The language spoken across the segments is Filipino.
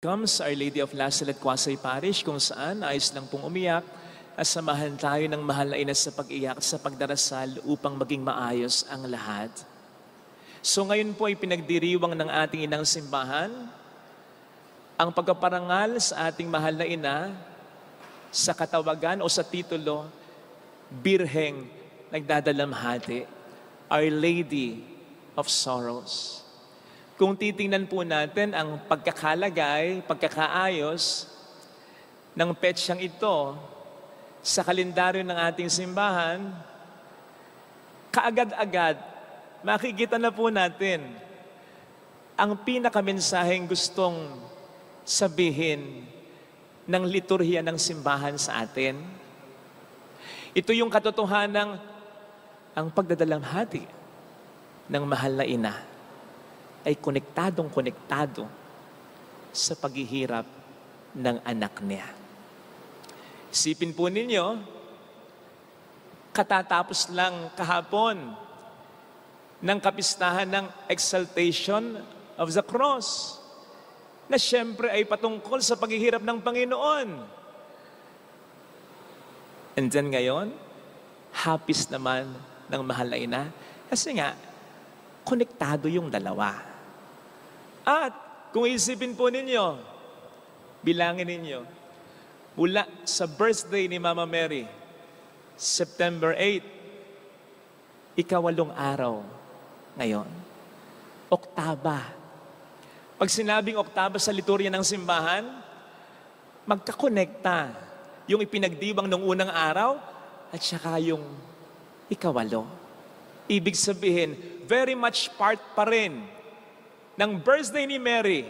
Welcome sa Our Lady of Lasal at Quasay Parish kung saan ayos lang pong umiyak at samahan tayo ng mahal na ina sa pag-iyak at sa pagdarasal upang maging maayos ang lahat. So ngayon po ay pinagdiriwang ng ating inang simbahan ang pagpaparangal sa ating mahal na ina sa katawagan o sa titulo, Birheng Nagdadalamhati, Our Lady of Sorrows. Kung titingnan po natin ang pagkakalagay, pagkakaayos ng petsyang ito sa kalendaryo ng ating simbahan, kaagad-agad makikita na po natin ang pinakamensaheng gustong sabihin ng liturhiya ng simbahan sa atin. Ito yung katotohanan ng ang pagdadalamhati ng mahal na ina ay konektadong-konektado sa paghihirap ng anak niya. Isipin po ninyo, katatapos lang kahapon ng kapistahan ng exaltation of the cross, na siyempre ay patungkol sa paghihirap ng Panginoon. And then ngayon, hapis naman ng mahal na ina, kasi nga, konektado yung dalawa. At kung isipin po ninyo, bilangin ninyo, mula sa birthday ni Mama Mary, September 8, 8 araw ngayon. Oktaba. Pag sinabing oktaba sa liturya ng simbahan, magkakonekta yung ipinagdiwang ng unang araw at saka yung 8. Ibig sabihin, very much part pa rin ng birthday ni Mary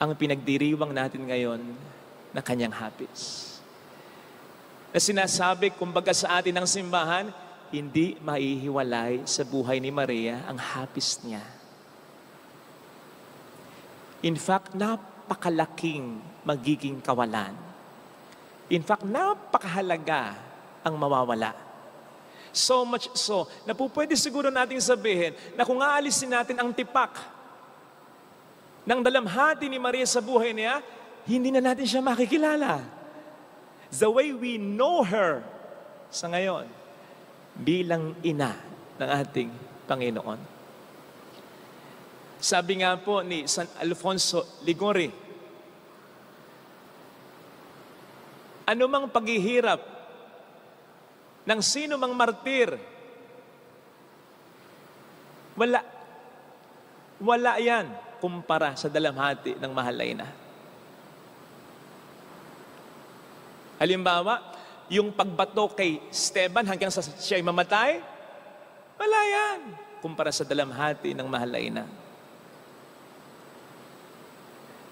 ang pinagdiriwang natin ngayon na kanyang hapis. Na sinasabi, kumbaga sa atin ng simbahan, hindi maihiwalay sa buhay ni Maria ang hapis niya. In fact, napakalaking magiging kawalan. In fact, napakahalaga ang mawawala. So much so, na po pwede siguro nating sabihin na kung aalisin natin ang tipak ng dalamhati ni Maria sa buhay niya, hindi na natin siya makikilala. The way we know her sa ngayon, bilang ina ng ating Panginoon. Sabi nga po ni San Alfonso Liguori, anumang paghihirap ng sino mang martir, wala yan kumpara sa dalamhati ng mahal na ina. Halimbawa, yung pagbato kay Esteban hanggang sa siya'y mamatay, wala yan kumpara sa dalamhati ng mahal na ina.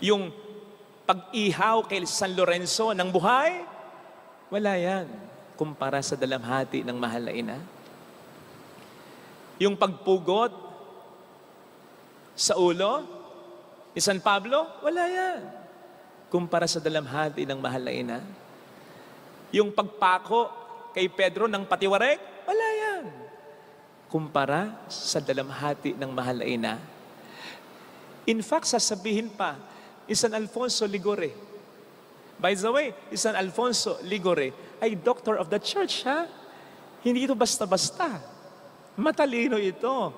Yung pag-ihaw kay San Lorenzo ng buhay, wala yan kumpara sa dalamhati ng mahal na ina. Yung pagpugot sa ulo ni San Pablo, wala yan kumpara sa dalamhati ng mahal na ina. Yung pagpako kay Pedro ng patiwarek, wala yan kumpara sa dalamhati ng mahal na ina. In fact, sasabihin pa ni San Alfonso Liguori, by the way, San Alfonso Liguori ay doctor of the church, ha? Hindi ito basta-basta. Matalino ito.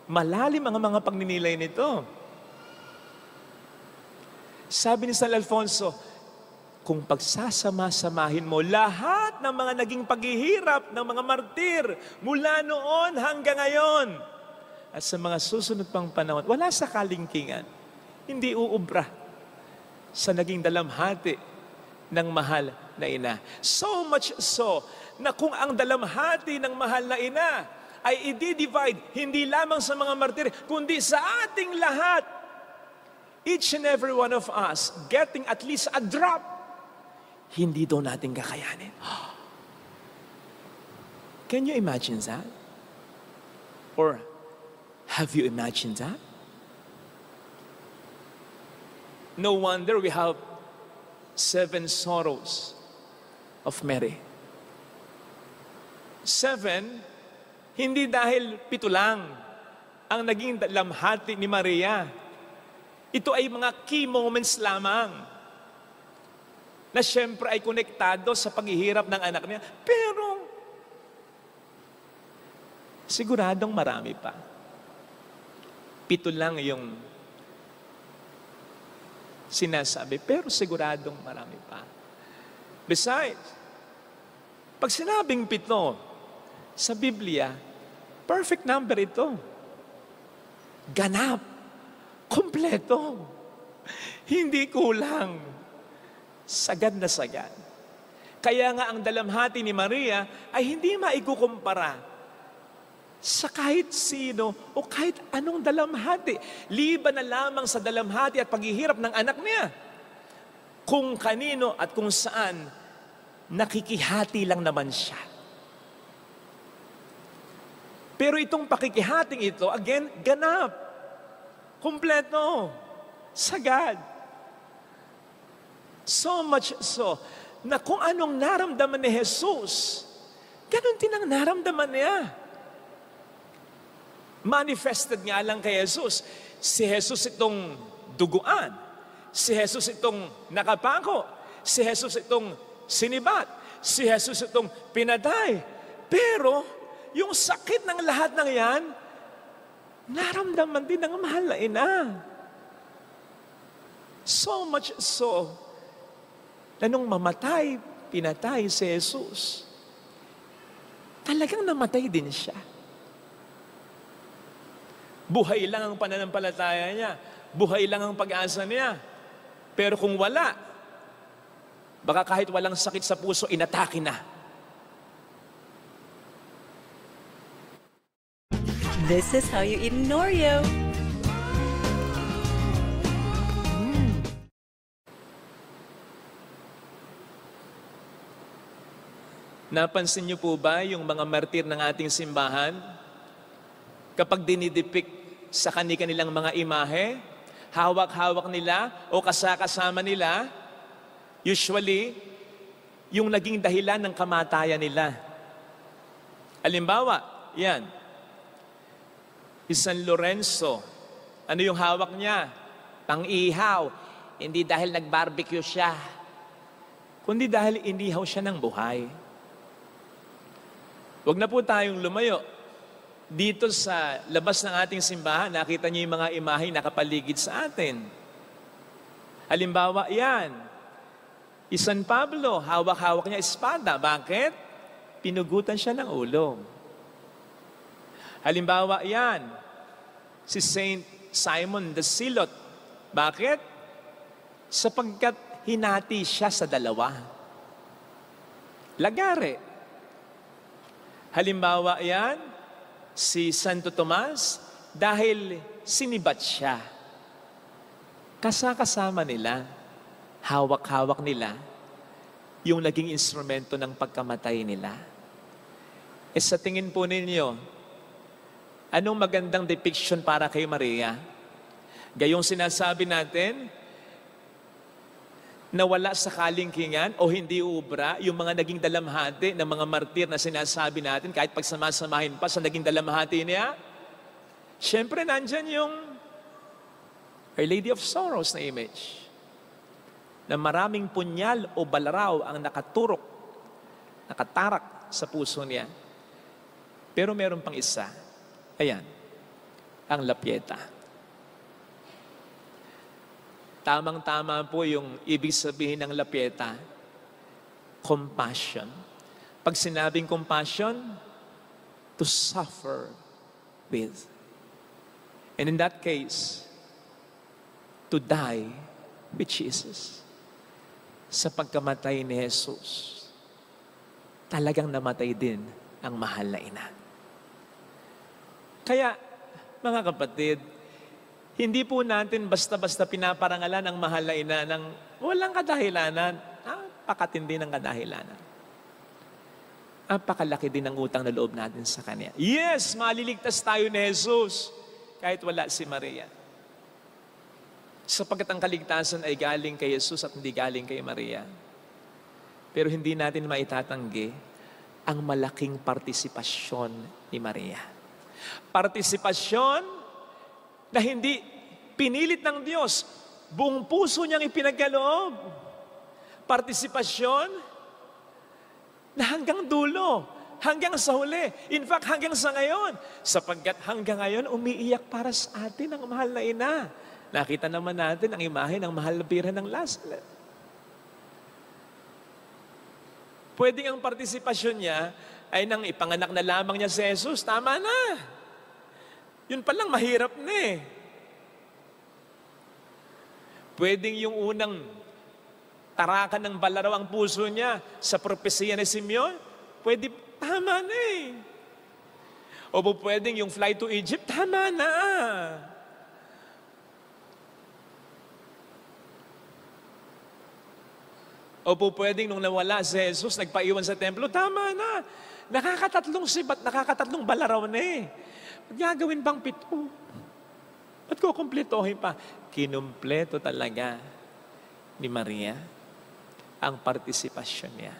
Malalim ang mga pagninilay nito. Sabi ni San Alfonso, kung pagsasama-samahin mo lahat ng mga naging paghihirap ng mga martir mula noon hanggang ngayon at sa mga susunod pang panahon, wala sa kalingkingan, hindi uubra sa naging dalamhati ng mahal na ina. So much so, na kung ang dalamhati ng mahal na ina ay i-divide hindi lamang sa mga martir, kundi sa ating lahat, each and every one of us getting at least a drop, hindi daw natin kakayanin. Can you imagine that? Or have you imagined that? No wonder we have 7 sorrows of Mary. 7, hindi dahil 7 lang ang naging dalamhati ni Maria. Ito ay mga key moments lamang na siyempre ay konektado sa paghihirap ng anak niya. Pero, siguradong marami pa. 7 lang yung sinasabi, pero siguradong marami pa. Besides, pag sinabing 7 sa Biblia, perfect number ito. Ganap. Kompleto. Hindi kulang. Sagad na sagad. Kaya nga ang dalamhati ni Maria ay hindi maikukumpara sa kahit sino o kahit anong dalamhati. Liban na lamang sa dalamhati at paghihirap ng anak niya. Kung kanino at kung saan, nakikihati lang naman siya. Pero itong pakikihating ito, again, ganap. Kompleto. Sagad. So much so, na kung anong naramdaman ni Jesus, ganun din ang naramdaman niya. Manifested nga lang kay Jesus. Si Jesus itong duguan. Si Jesus itong nakapako. Si Jesus itong sinibat. Si Jesus itong pinaday. Pero, yung sakit ng lahat ng yan, naramdaman din ng mahal na ina. So much so, na nung mamatay, pinatay si Jesus, talagang namatay din siya. Buhay lang ang pananampalataya niya. Buhay lang ang pag-asa niya. Pero kung wala, baka kahit walang sakit sa puso, inatake na. This is how you eat an Oreo. Napansin niyo po ba yung mga martir ng ating simbahan? Kapag dinidepict sa kanilang mga imahe, hawak-hawak nila o kasakasama nila, usually, yung naging dahilan ng kamatayan nila. Halimbawa, yan. San Lorenzo, ano yung hawak niya? Pang-ihaw. Hindi dahil nag-barbecue siya, kundi dahil inihaw siya ng buhay. Huwag na po tayong lumayo. Dito sa labas ng ating simbahan, nakita niyo yung mga imahe nakapaligid sa atin. Halimbawa, yan. San Pablo, hawak-hawak niya espada. Bakit? Pinugutan siya ng ulo. Halimbawa, yan. Si Saint Simon the Zealot. Bakit? Sapagkat hinati siya sa 2. Lagare. Halimbawa, yan. Si Santo Tomas, dahil sinibat siya. Kasakasama nila, hawak-hawak nila, yung naging instrumento ng pagkamatay nila. E sa tingin po ninyo, anong magandang depiction para kay Maria? Gayong sinasabi natin, na wala sa kalingkingan o hindi ubra yung mga naging dalamhati ng mga martir na sinasabi natin kahit pagsamasamahin pa sa naging dalamhati niya. Siyempre, nandyan yung Our Lady of Sorrows na image na maraming punyal o balaraw ang nakatarak sa puso niya. Pero meron pang isa. Ayan, ang lapyeta. Tamang-tama po yung ibig sabihin ng lapyeta. Compassion. Pag sinabing compassion, to suffer with. And in that case, to die with Jesus. Sa pagkamatay ni Jesus, talagang namatay din ang mahal na ina. Kaya, mga kapatid, hindi po natin basta-basta pinaparangalan ang mahal na ina ng walang kadahilanan. Napakatindi ng kadahilanan. Napakalaki din ang utang na loob natin sa Kanya. Yes, maliligtas tayo ni Jesus kahit wala si Maria. Sapagkat ang kaligtasan ay galing kay Jesus at hindi galing kay Maria. Pero hindi natin maitatanggi ang malaking partisipasyon ni Maria. Partisipasyon na hindi Pinilit ng Diyos, buong puso niyang ipinagkaloob. Partisipasyon na hanggang dulo, hanggang sa huli. In fact, hanggang sa ngayon. Sapagkat hanggang ngayon, umiiyak para sa atin ang mahal na ina. Nakita naman natin ang imahe ng mahal na birhen ng Lazarus. Pwedeng ang partisipasyon niya ay nang ipanganak na lamang niya si Jesus. Tama na. Yun palang mahirap na eh. Pwedeng yung unang tarakan ng balaraw ang puso niya sa propesiya ni Simeon. Pwede, tama na eh. O pwedeng yung fly to Egypt, tama na. O pwedeng nung nawala si Jesus, nagpaiwan sa templo, tama na. Nakakatatlong balaraw na eh. Gagawin bang 7? At kukumpletohin pa. Kinumpleto talaga ni Maria ang partisipasyon niya.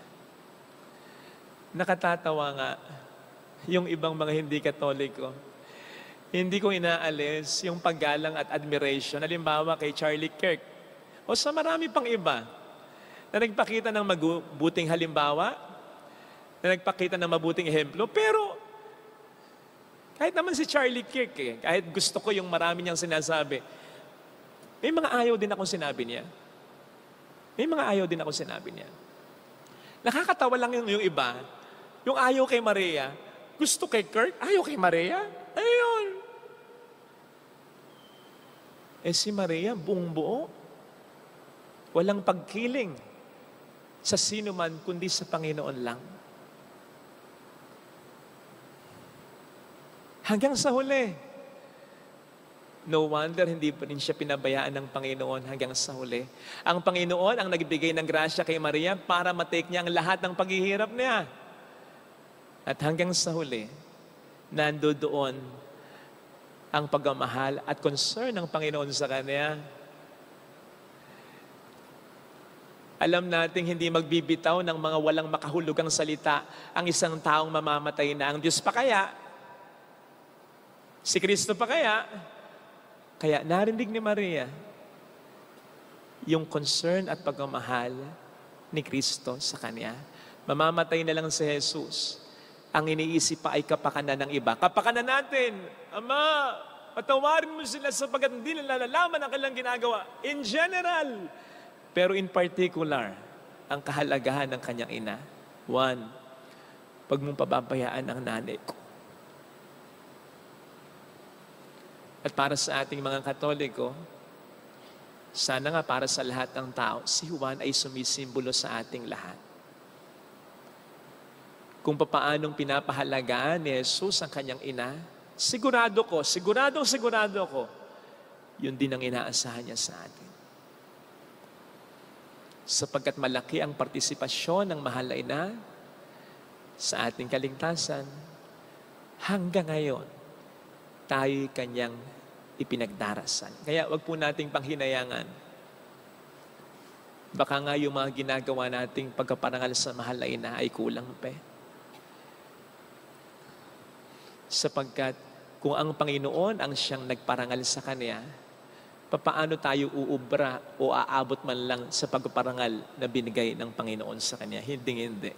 Nakatatawa nga, yung ibang mga hindi Katoliko, hindi ko inaalis yung paggalang at admiration, halimbawa kay Charlie Kirk, o sa marami pang iba, na nagpakita ng mabuting halimbawa, na nagpakita ng mabuting ehemplo, pero kahit naman si Charlie Kirk, kahit gusto ko yung marami niyang sinasabi, may mga ayaw din akong sinabi niya. Nakakatawa lang yung iba, yung ayaw kay Maria, gusto kay Kirk, ayaw kay Maria, ayun. Si Maria, buong buo, walang pagkiling sa sino man, kundi sa Panginoon lang. Hanggang sa huli. No wonder, hindi pa rin siya pinabayaan ng Panginoon hanggang sa huli. Ang Panginoon ang nagbigay ng grasya kay Maria para matake niya ang lahat ng paghihirap niya. At hanggang sa huli, nandoon ang pagmamahal at concern ng Panginoon sa kanya. Alam nating hindi magbibitaw ng mga walang makahulugang salita ang isang taong mamamatay na. Ang Diyos pa kaya? Si Kristo pa kaya? Kaya narinig ni Maria yung concern at pagmamahal ni Kristo sa kanya. Mamamatay na lang si Jesus. Ang iniisip pa ay kapakanan ng iba. Kapakanan natin, Ama, patawarin mo sila sapagkat hindi nila nalalaman ang kanilang ginagawa. In general, pero in particular, ang kahalagahan ng kanyang ina. 1, pag mong pababayaan ang nanay ko. At para sa ating mga Katoliko, sana nga para sa lahat ng tao, si Juan ay sumisimbolo sa ating lahat. Kung paanong pinapahalagaan ni Jesus ang kanyang ina, sigurado ko, yun din ang inaasahan niya sa atin. Sapagkat malaki ang partisipasyon ng mahal na ina sa ating kaligtasan, hanggang ngayon, tayo'y kanyang ipinagdarasal. Kaya wag po nating panghinayangan. Baka nga yung mga ginagawa nating pagkaparangal sa mahal na ina ay kulang pa. Sapagkat kung ang Panginoon ang siyang nagparangal sa kanya, papaano tayo uubra o aabot man lang sa pagpaparangal na binigay ng Panginoon sa kanya? Hindi.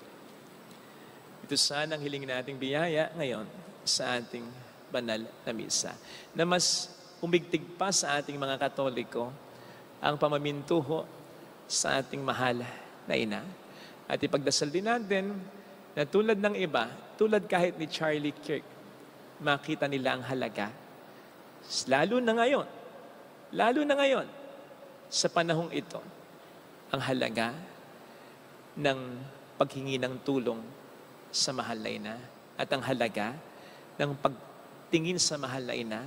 Ito sana ang hiling nating biyaya ngayon sa ating banal na misa. Na mas umigtig pa sa ating mga Katoliko ang pamamintuho sa ating mahal na ina. At ipagdasal din natin na tulad ng iba, tulad kahit ni Charlie Kirk, makita nila ang halaga. Lalo na ngayon, sa panahong ito, ang halaga ng paghingi ng tulong sa mahal na ina at ang halaga ng pagtingin sa mahal na ina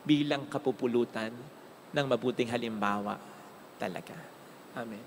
bilang kapupulutan ng mabuting halimbawa talaga. Amen.